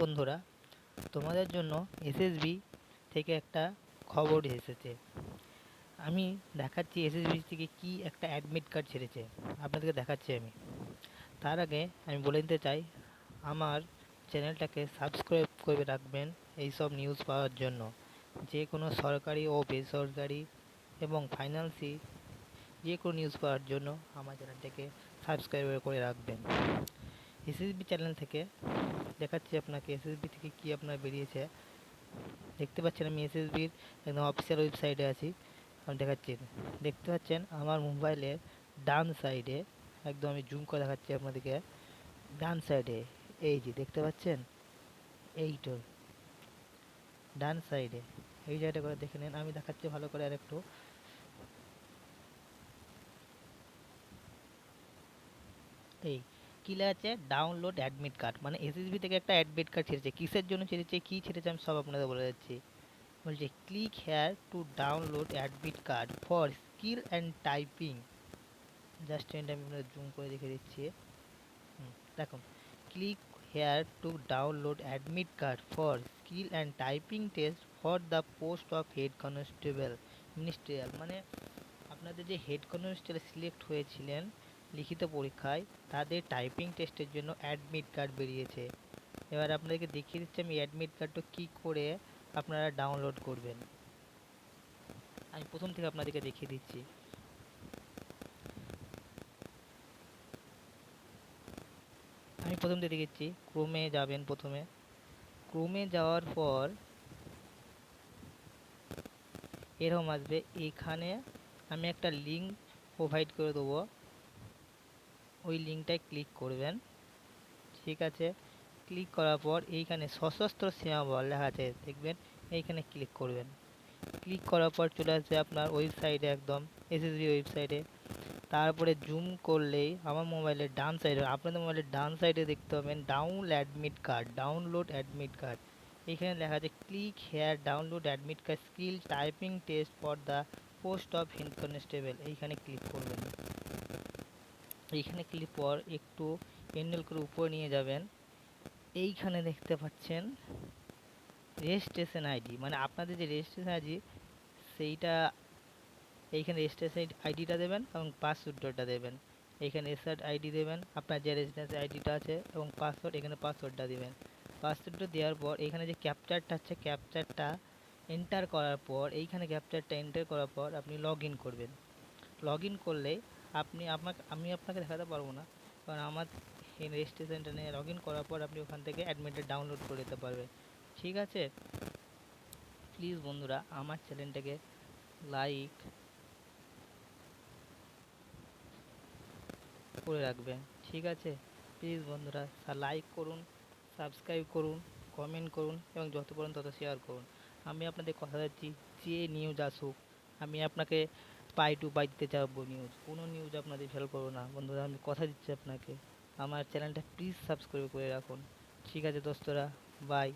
বন্ধুরা, তোমাদের জন্য এসএসবি থেকে একটা খবর এসেছে। আমি দেখাচ্ছি এসএসবি থেকে কি একটা অ্যাডমিট কার্ড ছেড়েছে, আপনাদেরকে দেখাচ্ছি আমি। তার আগে আমি বলে দিতে চাই, আমার চ্যানেলটাকে সাবস্ক্রাইব করে রাখবেন এই সব নিউজ পাওয়ার জন্য। যে কোনো সরকারি ও বেসরকারি এবং ফাইন্যান্সি যে কোনো নিউজ পাওয়ার জন্য আমার চ্যানেলটাকে সাবস্ক্রাইব করে রাখবেন। এসএসবি চ্যানেল থেকে দেখাচ্ছি আপনাকে এসএসবি থেকে কি আপনার বেরিয়েছে। দেখতে পাচ্ছেন আমি এসএসবির একদম অফিসিয়াল ওয়েবসাইটে আছি। আমি দেখাচ্ছি, দেখতে পাচ্ছেন আমার মোবাইলের ডান সাইডে, একদম আমি জুম করে দেখাচ্ছি আপনাদেরকে। ডান সাইডে এই যে দেখতে পাচ্ছেন, এইটো ডান সাইডে এই জায়গাটা করে দেখে নেন। আমি দেখাচ্ছি ভালো করে আরেকটু। এই কি লেখা আছে, ডাউনলোড অ্যাডমিট কার্ড, মানে এসএসবি থেকে একটা অ্যাডমিট কার্ড ছেড়েছে। কিসের জন্য ছেড়েছে, কি ছেড়েছে, আমি সব আপনাদের বলে যাচ্ছি। বলছে click here to download admit card for skill and typing. Just আমি আপনাদের জুম করে দেখে দিচ্ছি। দেখুন, click here to download admit card for skill and typing test for the post of head constable ministerial, মানে আপনাদের যে হেড কনস্টেবল সিলেক্ট হয়েছিলেন লিখিত পরীক্ষায়, তাদের টাইপিং টেস্টের জন্য অ্যাডমিট কার্ড বেরিয়েছে। এবার আপনাদেরকে দেখিয়ে দিচ্ছি আমি অ্যাডমিট কার্ডটা কী করে আপনারা ডাউনলোড করবেন। আমি প্রথম থেকে আপনাদেরকে দেখিয়ে দিচ্ছি। আমি প্রথম থেকে দেখাচ্ছি, ক্রোমে যাবেন। প্রথমে ক্রোমে যাওয়ার পর এরকম আসবে। এখানে আমি একটা লিঙ্ক প্রোভাইড করে দেবো, ওই লিঙ্কটায় ক্লিক করবেন। ঠিক আছে, ক্লিক করার পর এইখানে সশস্ত্র সীমা বল লেখা আছে, দেখবেন এইখানে ক্লিক করবেন। ক্লিক করার পর চলে আসবে আপনার ওয়েবসাইটে, একদম এসএসবি ওয়েবসাইটে। তারপরে জুম করলেই আমার মোবাইলের ডান সাইডে, আপনাদের মোবাইলের ডান সাইডে দেখতে পাবেন ডাউনলোড অ্যাডমিট কার্ড। এখানে লেখা আছে click here download admit card skill typing test for the post of head constable. এইখানে ক্লিক করবেন। এইখানে ক্লিক পর একটু পেন্ডেল করে উপরে নিয়ে যাবেন। এইখানে দেখতে পাচ্ছেন রেজিস্ট্রেশন আইডি, মানে আপনাদের যে রেজিস্ট্রেশন আইডি সেইটা, এইখানে রেজিস্ট্রেশন আইডিটা দেবেন এবং পাসওয়ার্ডটা দেবেন। এইখানে এসআর আইডি দেবেন, আপনার যে রেজিস্ট্রেশন আইডিটা আছে, এবং পাসওয়ার্ড, এখানে পাসওয়ার্ডটা দেবেন। পাসওয়ার্ডটা দেওয়ার পর এইখানে যে ক্যাপচারটা আছে, ক্যাপচারটা এন্টার করার পর, এইখানে ক্যাপচারটা এন্টার করার পর আপনি লগ ইন করবেন। লগ ইন করলে আমি আপনাকে দেখাতে পারবো না, কারণ আমার এই রেজিস্ট্রেশনটা নিয়ে লগ ইন করার পর আপনি ওখান থেকে অ্যাডমিটটা ডাউনলোড করে নিতে পারবেন। ঠিক আছে, প্লিজ বন্ধুরা আমার চ্যানেলটাকে লাইক করে রাখবেন। ঠিক আছে, প্লিজ বন্ধুরা লাইক করুন, সাবস্ক্রাইব করুন, কমেন্ট করুন এবং যত পারেন তত শেয়ার করুন। আমি আপনাদের কথা দিচ্ছি, যে নিউজ আসুক আমি আপনাকে পাই টু পাই দিতে চাইবো। কোনো নিউজ আপনাদের ফেল করবো না বন্ধুরা, আমি কথা দিচ্ছি আপনাকে। আমার চ্যানেলটা প্লিজ সাবস্ক্রাইব করে রাখুন। ঠিক আছে দোস্তরা, বাই।